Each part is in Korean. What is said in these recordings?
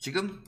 지금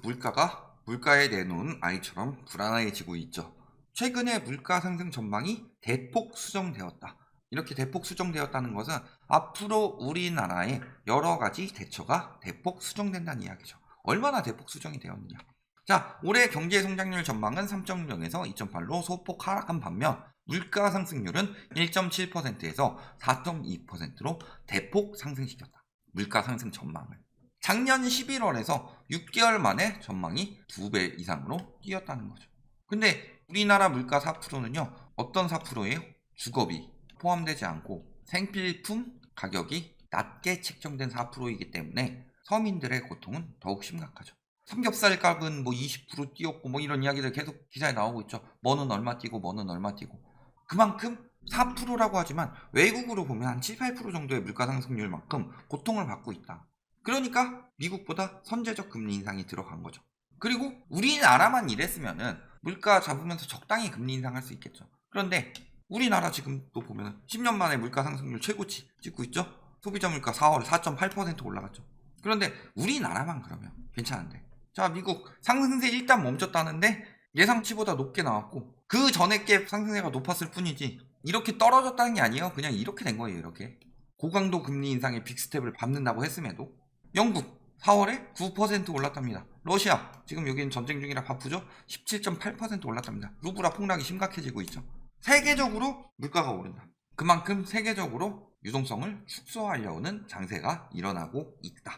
물가에 내놓은 아이처럼 불안해지고 있죠. 최근에 물가 상승 전망이 대폭 수정되었다. 이렇게 대폭 수정되었다는 것은 앞으로 우리나라의 여러 가지 대처가 대폭 수정된다는 이야기죠. 얼마나 대폭 수정이 되었느냐. 자, 올해 경제 성장률 전망은 3.0에서 2.8로 소폭 하락한 반면 물가 상승률은 1.7%에서 4.2%로 대폭 상승시켰다. 물가 상승 전망을. 작년 11월에서 6개월 만에 전망이 2배 이상으로 뛰었다는 거죠. 근데 우리나라 물가 4%는요. 어떤 4%예요? 주거비 포함되지 않고 생필품 가격이 낮게 책정된 4%이기 때문에 서민들의 고통은 더욱 심각하죠. 삼겹살 값은 20% 뛰었고 이런 이야기들 계속 기사에 나오고 있죠. 뭐는 얼마 뛰고 뭐는 얼마 뛰고. 그만큼 4%라고 하지만 외국으로 보면 한 7, 8% 정도의 물가 상승률만큼 고통을 받고 있다. 그러니까 미국보다 선제적 금리 인상이 들어간 거죠. 그리고 우리나라만 이랬으면은 물가 잡으면서 적당히 금리 인상할 수 있겠죠. 그런데 우리나라 지금 또 보면 10년 만에 물가 상승률 최고치 찍고 있죠. 소비자 물가 4월에 4.8% 올라갔죠. 그런데 우리나라만 그러면 괜찮은데, 자, 미국 상승세 일단 멈췄다는데 예상치보다 높게 나왔고 그 전에 게 상승세가 높았을 뿐이지 이렇게 떨어졌다는 게 아니에요. 그냥 이렇게 된 거예요. 이렇게 고강도 금리 인상의 빅스텝을 밟는다고 했음에도. 영국 4월에 9% 올랐답니다. 러시아 지금 여기는 전쟁 중이라 바쁘죠. 17.8% 올랐답니다. 루블화 폭락이 심각해지고 있죠. 세계적으로 물가가 오른다. 그만큼 세계적으로 유동성을 축소하려는 장세가 일어나고 있다.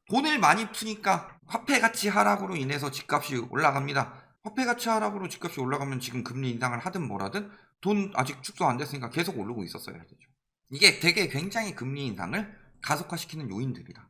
돈을 많이 푸니까 화폐 가치 하락으로 인해서 집값이 올라갑니다. 화폐 가치 하락으로 집값이 올라가면 지금 금리 인상을 하든 뭐라든 돈 아직 축소 안 됐으니까 계속 오르고 있었어야 되죠. 이게 되게 굉장히 금리 인상을 가속화시키는 요인들이다.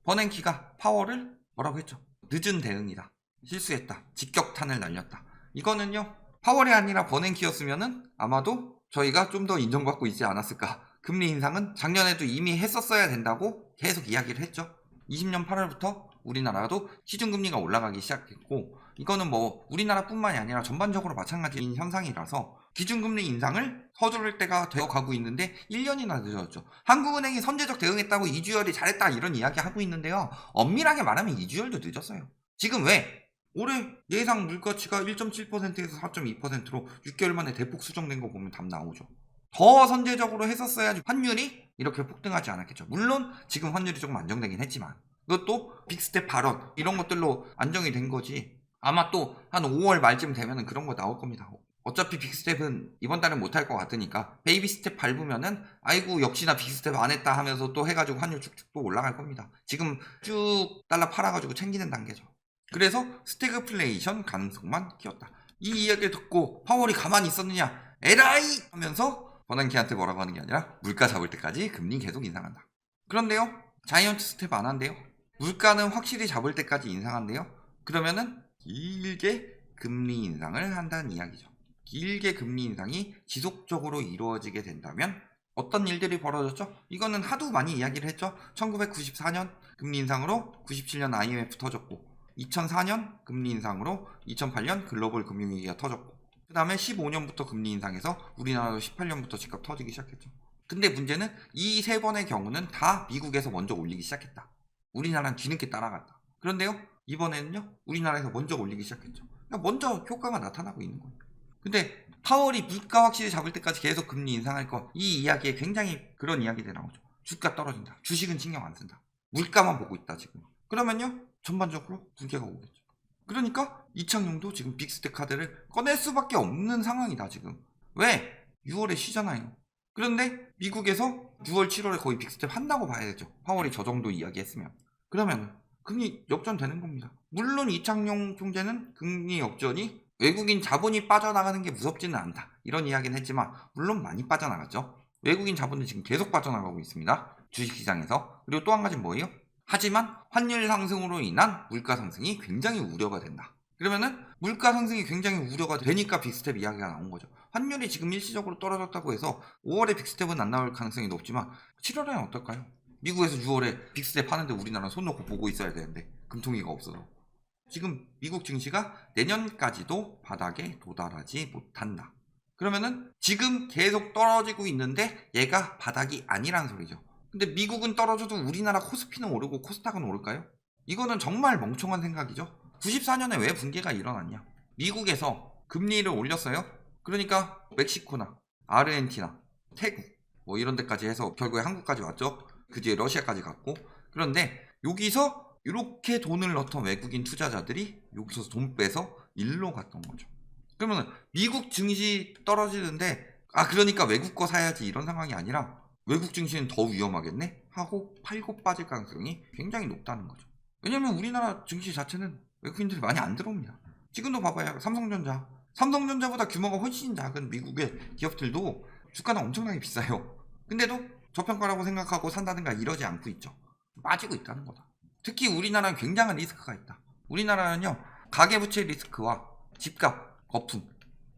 버냉키가 파월을 뭐라고 했죠? 늦은 대응이다. 실수했다. 직격탄을 날렸다. 이거는요, 파월이 아니라 버냉키였으면은 아마도 저희가 좀 더 인정받고 있지 않았을까. 금리 인상은 작년에도 이미 했었어야 된다고 계속 이야기를 했죠. 20년 8월부터 우리나라도 시중금리가 올라가기 시작했고, 이거는 우리나라뿐만이 아니라 전반적으로 마찬가지인 현상이라서 기준금리 인상을 서두를 때가 되어가고 있는데 1년이나 늦어졌죠. 한국은행이 선제적 대응했다고 이주열이 잘했다 이런 이야기 하고 있는데요. 엄밀하게 말하면 이주열도 늦었어요. 지금 왜? 올해 예상 물가치가 1.7%에서 4.2%로 6개월 만에 대폭 수정된 거 보면 답 나오죠. 더 선제적으로 했었어야지 환율이 이렇게 폭등하지 않았겠죠. 물론 지금 환율이 조금 안정되긴 했지만 그것도 빅스텝 발언 이런 것들로 안정이 된 거지. 아마 또 한 5월 말쯤 되면은 그런 거 나올 겁니다. 어차피 빅스텝은 이번 달은 못할 것 같으니까 베이비 스텝 밟으면은 아이고 역시나 빅스텝 안 했다 하면서 또 해가지고 환율 쭉쭉 또 올라갈 겁니다. 지금 쭉 달러 팔아가지고 챙기는 단계죠. 그래서 스태그플레이션 가능성만 키웠다. 이 이야기를 듣고 파월이 가만히 있었느냐, 에라이 하면서 버냉키한테 뭐라고 하는 게 아니라 물가 잡을 때까지 금리 계속 인상한다. 그런데요, 자이언트 스텝 안 한대요. 물가는 확실히 잡을 때까지 인상한대요. 그러면은 길게 금리 인상을 한다는 이야기죠. 길게 금리 인상이 지속적으로 이루어지게 된다면 어떤 일들이 벌어졌죠? 이거는 하도 많이 이야기를 했죠. 1994년 금리 인상으로 97년 IMF 터졌고, 2004년 금리 인상으로 2008년 글로벌 금융위기가 터졌고, 그 다음에 15년부터 금리 인상해서 우리나라도 18년부터 집값 터지기 시작했죠. 근데 문제는 이 세 번의 경우는 다 미국에서 먼저 올리기 시작했다. 우리나라는 뒤늦게 따라갔다. 그런데요, 이번에는요, 우리나라에서 먼저 올리기 시작했죠. 그러니까 먼저 효과가 나타나고 있는 거예요. 근데 파월이 물가 확실히 잡을 때까지 계속 금리 인상할 거, 이 이야기에 굉장히 그런 이야기들이 나오죠. 주가 떨어진다. 주식은 신경 안 쓴다. 물가만 보고 있다 지금. 그러면요, 전반적으로 붕괴가 오겠죠. 그러니까 이창용도 지금 빅스텝 카드를 꺼낼 수밖에 없는 상황이다 지금. 왜? 6월에 쉬잖아요. 그런데 미국에서 6월 7월에 거의 빅스텝 한다고 봐야 되죠. 파월이 저 정도 이야기했으면. 그러면 금리 역전되는 겁니다. 물론 이창용 총재는 금리 역전이 외국인 자본이 빠져나가는 게 무섭지는 않다 이런 이야기는 했지만 물론 많이 빠져나갔죠. 외국인 자본은 지금 계속 빠져나가고 있습니다. 주식시장에서. 그리고 또 한 가지는 뭐예요? 하지만 환율 상승으로 인한 물가 상승이 굉장히 우려가 된다. 그러면은 물가 상승이 굉장히 우려가 되니까 빅스텝 이야기가 나온 거죠. 환율이 지금 일시적으로 떨어졌다고 해서 5월에 빅스텝은 안 나올 가능성이 높지만 7월에는 어떨까요? 미국에서 6월에 빅스텝 하는데 우리나라는 손 놓고 보고 있어야 되는데 금통위가 없어서. 지금 미국 증시가 내년까지도 바닥에 도달하지 못한다. 그러면은 지금 계속 떨어지고 있는데 얘가 바닥이 아니란 소리죠. 근데 미국은 떨어져도 우리나라 코스피는 오르고 코스닥은 오를까요? 이거는 정말 멍청한 생각이죠. 94년에 왜 붕괴가 일어났냐? 미국에서 금리를 올렸어요. 그러니까 멕시코나 아르헨티나, 태국 뭐 이런 데까지 해서 결국에 한국까지 왔죠. 그 뒤에 러시아까지 갔고. 그런데 여기서 이렇게 돈을 넣던 외국인 투자자들이 여기서 돈 빼서 일로 갔던 거죠. 그러면 미국 증시 떨어지는데 그러니까 외국 거 사야지 이런 상황이 아니라 외국 증시는 더 위험하겠네 하고 팔고 빠질 가능성이 굉장히 높다는 거죠. 왜냐면 우리나라 증시 자체는 외국인들이 많이 안 들어옵니다. 지금도 봐봐요. 삼성전자보다 규모가 훨씬 작은 미국의 기업들도 주가는 엄청나게 비싸요. 근데도 저평가라고 생각하고 산다든가 이러지 않고 있죠. 빠지고 있다는 거다. 특히 우리나라는 굉장한 리스크가 있다. 우리나라는요, 가계부채 리스크와 집값, 거품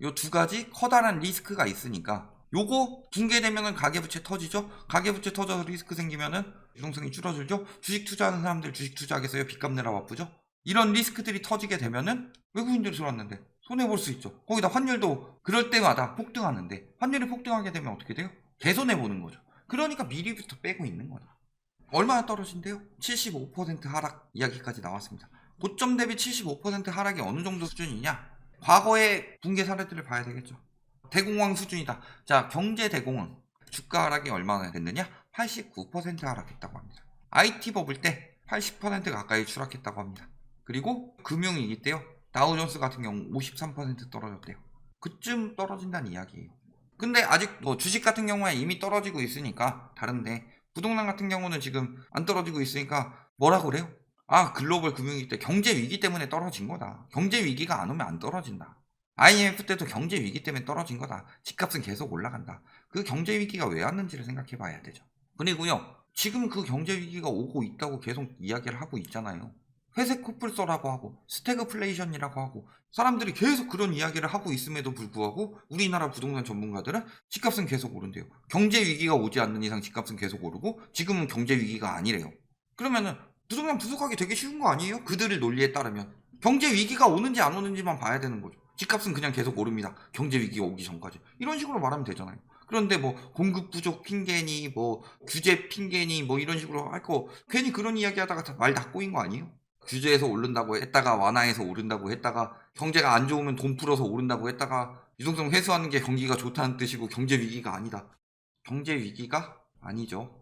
요 두 가지 커다란 리스크가 있으니까 요거 붕괴되면은 가계부채 터지죠. 가계부채 터져서 리스크 생기면은 유동성이 줄어들죠. 주식 투자하는 사람들 주식 투자하겠어요? 빚 갚느라 바쁘죠. 이런 리스크들이 터지게 되면은 외국인들이 들어왔는데 손해볼 수 있죠. 거기다 환율도 그럴 때마다 폭등하는데 환율이 폭등하게 되면 어떻게 돼요? 개손해보는 거죠. 그러니까 미리부터 빼고 있는 거다. 얼마나 떨어진대요? 75% 하락 이야기까지 나왔습니다. 고점 대비 75% 하락이 어느 정도 수준이냐? 과거의 붕괴 사례들을 봐야 되겠죠. 대공황 수준이다. 자, 경제 대공황. 주가 하락이 얼마나 됐느냐? 89% 하락했다고 합니다. IT 버블 때 80% 가까이 추락했다고 합니다. 그리고 금융위기 때요. 다우존스 같은 경우 53% 떨어졌대요. 그쯤 떨어진다는 이야기예요. 근데 아직 뭐 주식 같은 경우에 이미 떨어지고 있으니까 다른데 부동산 같은 경우는 지금 안 떨어지고 있으니까 뭐라고 그래요? 글로벌 금융위기 때 경제 위기 때문에 떨어진 거다. 경제 위기가 안 오면 안 떨어진다. IMF 때도 경제 위기 때문에 떨어진 거다. 집값은 계속 올라간다. 그 경제 위기가 왜 왔는지를 생각해 봐야 되죠. 그리고요, 지금 그 경제 위기가 오고 있다고 계속 이야기를 하고 있잖아요. 회색 코뿔소라고 하고 스태그플레이션이라고 하고 사람들이 계속 그런 이야기를 하고 있음에도 불구하고 우리나라 부동산 전문가들은 집값은 계속 오른대요. 경제 위기가 오지 않는 이상 집값은 계속 오르고 지금은 경제 위기가 아니래요. 그러면은 부동산 부족하기 되게 쉬운 거 아니에요? 그들의 논리에 따르면 경제 위기가 오는지 안 오는지만 봐야 되는 거죠. 집값은 그냥 계속 오릅니다. 경제 위기가 오기 전까지. 이런 식으로 말하면 되잖아요. 그런데 뭐 공급 부족 핑계니 뭐 규제 핑계니 뭐 이런 식으로 할 거 괜히 그런 이야기 하다가 말 다 꼬인 거 아니에요? 규제에서 오른다고 했다가 완화해서 오른다고 했다가 경제가 안 좋으면 돈 풀어서 오른다고 했다가 유동성 회수하는 게 경기가 좋다는 뜻이고 경제 위기가 아니다. 경제 위기가 아니죠.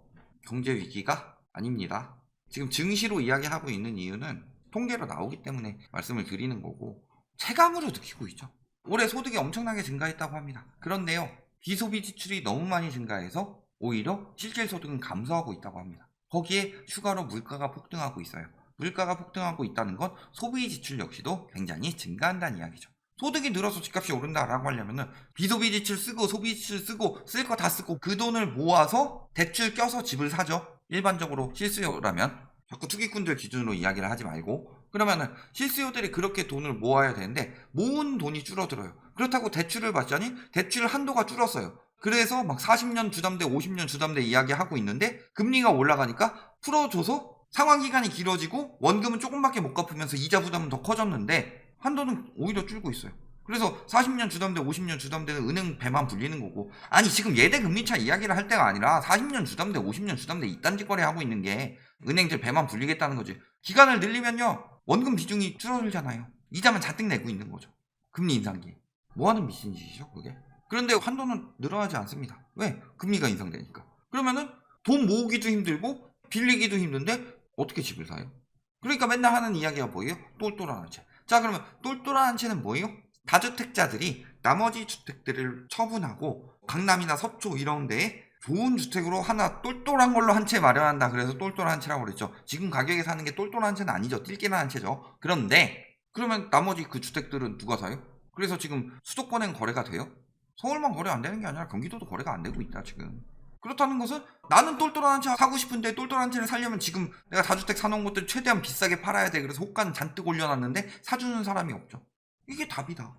경제 위기가 아닙니다. 지금 증시로 이야기하고 있는 이유는 통계로 나오기 때문에 말씀을 드리는 거고 체감으로 느끼고 있죠. 올해 소득이 엄청나게 증가했다고 합니다. 그런데요, 비소비 지출이 너무 많이 증가해서 오히려 실질 소득은 감소하고 있다고 합니다. 거기에 추가로 물가가 폭등하고 있어요. 물가가 폭등하고 있다는 건 소비 지출 역시도 굉장히 증가한다는 이야기죠. 소득이 늘어서 집값이 오른다라고 하려면은 비소비 지출 쓰고 소비 지출 쓰고 쓸 거 다 쓰고 그 돈을 모아서 대출 껴서 집을 사죠. 일반적으로 실수요라면 자꾸 투기꾼들 기준으로 이야기를 하지 말고 그러면은 실수요들이 그렇게 돈을 모아야 되는데 모은 돈이 줄어들어요. 그렇다고 대출을 받자니 대출 한도가 줄었어요. 그래서 막 40년 주담대 50년 주담대 이야기하고 있는데 금리가 올라가니까 풀어줘서 상환기간이 길어지고 원금은 조금밖에 못 갚으면서 이자 부담은 더 커졌는데 한도는 오히려 줄고 있어요. 그래서 40년 주담대 50년 주담대는 은행 배만 불리는 거고 아니 지금 예대 금리차 이야기를 할 때가 아니라 40년 주담대 50년 주담대 이딴 짓거리 하고 있는 게 은행들 배만 불리겠다는 거지. 기간을 늘리면요 원금 비중이 줄어들잖아요. 이자만 잔뜩 내고 있는 거죠. 금리 인상기 뭐하는 미친 짓이죠 그게. 그런데 한도는 늘어나지 않습니다. 왜? 금리가 인상되니까. 그러면은 돈 모으기도 힘들고 빌리기도 힘든데 어떻게 집을 사요? 그러니까 맨날 하는 이야기가 뭐예요? 똘똘한 한 채. 자 그러면 똘똘한 한 채는 뭐예요? 다주택자들이 나머지 주택들을 처분하고 강남이나 서초 이런 데에 좋은 주택으로 하나 똘똘한 걸로 한 채 마련한다. 그래서 똘똘한 한 채라고 그랬죠. 지금 가격에 사는 게 똘똘한 한 채는 아니죠. 띨띨한 한 채죠. 그런데 그러면 나머지 그 주택들은 누가 사요? 그래서 지금 수도권엔 거래가 돼요? 서울만 거래 안 되는 게 아니라 경기도도 거래가 안 되고 있다 지금. 그렇다는 것은 나는 똘똘한 한 채 사고 싶은데 똘똘한 한 채를 사려면 지금 내가 다주택 사놓은 것들 최대한 비싸게 팔아야 돼. 그래서 호가는 잔뜩 올려놨는데 사주는 사람이 없죠. 이게 답이다.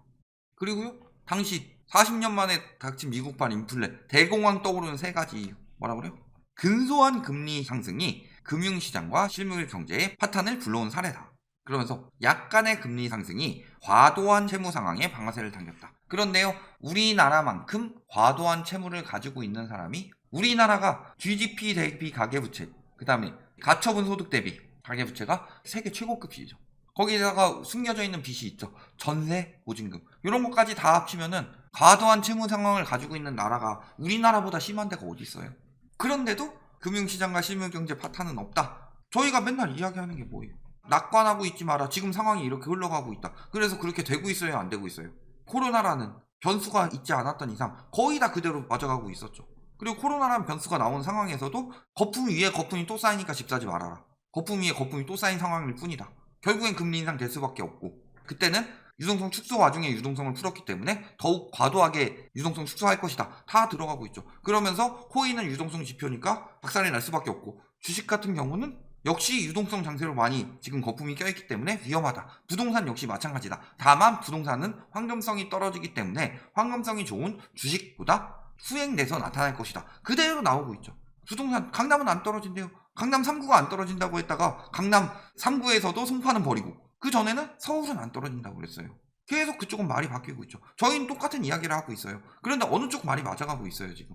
그리고요 당시 40년 만에 닥친 미국판 인플레 대공황 떠오르는 세 가지 이유 뭐라 그래요? 근소한 금리 상승이 금융시장과 실물 경제에 파탄을 불러온 사례다. 그러면서 약간의 금리 상승이 과도한 채무 상황에 방아쇠를 당겼다. 그런데요 우리나라만큼 과도한 채무를 가지고 있는 사람이 우리나라가 GDP 대비 가계부채 그 다음에 가처분 소득 대비 가계부채가 세계 최고급 빚이죠. 거기다가 숨겨져 있는 빚이 있죠. 전세, 보증금 이런 것까지 다 합치면은 과도한 채무 상황을 가지고 있는 나라가 우리나라보다 심한 데가 어디 있어요. 그런데도 금융시장과 실물경제 파탄은 없다. 저희가 맨날 이야기하는 게 뭐예요? 낙관하고 있지 마라. 지금 상황이 이렇게 흘러가고 있다. 그래서 그렇게 되고 있어요, 안 되고 있어요? 코로나라는 변수가 있지 않았던 이상 거의 다 그대로 맞아가고 있었죠. 그리고 코로나라는 변수가 나온 상황에서도 거품 위에 거품이 또 쌓이니까 집 사지 말아라. 거품 위에 거품이 또 쌓인 상황일 뿐이다. 결국엔 금리 인상 될 수밖에 없고, 그때는 유동성 축소 와중에 유동성을 풀었기 때문에 더욱 과도하게 유동성 축소할 것이다. 다 들어가고 있죠. 그러면서 코인은 유동성 지표니까 박살이 날 수밖에 없고, 주식 같은 경우는 역시 유동성 장세로 많이 지금 거품이 껴있기 때문에 위험하다. 부동산 역시 마찬가지다. 다만 부동산은 황금성이 떨어지기 때문에 황금성이 좋은 주식보다 후행돼서 나타날 것이다. 그대로 나오고 있죠. 부동산 강남은 안 떨어진대요. 강남 3구가 안 떨어진다고 했다가 강남 3구에서도 송파는 버리고, 그 전에는 서울은 안 떨어진다고 그랬어요. 계속 그쪽은 말이 바뀌고 있죠. 저희는 똑같은 이야기를 하고 있어요. 그런데 어느 쪽 말이 맞아가고 있어요 지금.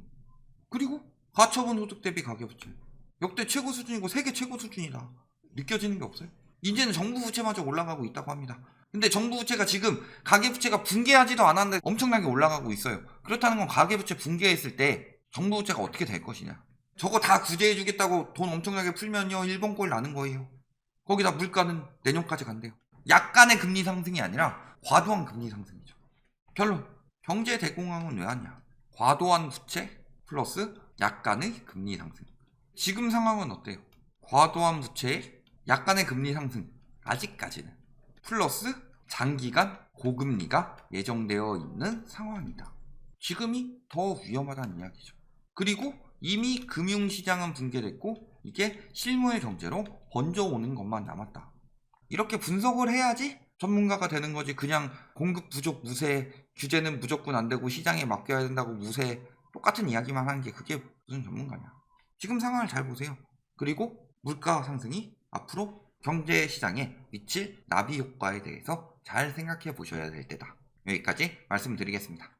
그리고 가처분 소득 대비 가계부채 역대 최고 수준이고 세계 최고 수준이다. 느껴지는 게 없어요. 이제는 정부 부채마저 올라가고 있다고 합니다. 근데 정부 부채가 지금 가계부채가 붕괴하지도 않았는데 엄청나게 올라가고 있어요. 그렇다는 건 가계부채 붕괴했을 때 정부 부채가 어떻게 될 것이냐. 저거 다 구제해주겠다고 돈 엄청나게 풀면요 일본 꼴 나는 거예요. 거기다 물가는 내년까지 간대요. 약간의 금리 상승이 아니라 과도한 금리 상승이죠. 결론, 경제 대공황은 왜 하냐. 과도한 부채 플러스 약간의 금리 상승. 지금 상황은 어때요? 과도한 부채에 약간의 금리 상승, 아직까지는, 플러스 장기간 고금리가 예정되어 있는 상황이다. 지금이 더 위험하다는 이야기죠. 그리고 이미 금융시장은 붕괴됐고 이게 실무의 경제로 번져오는 것만 남았다. 이렇게 분석을 해야지 전문가가 되는 거지. 그냥 공급 부족 무세, 규제는 무조건 안 되고 시장에 맡겨야 된다고 무세, 똑같은 이야기만 하는 게 그게 무슨 전문가냐. 지금 상황을 잘 보세요. 그리고 물가 상승이 앞으로 경제 시장에 미칠 나비 효과에 대해서 잘 생각해 보셔야 될 때다. 여기까지 말씀드리겠습니다.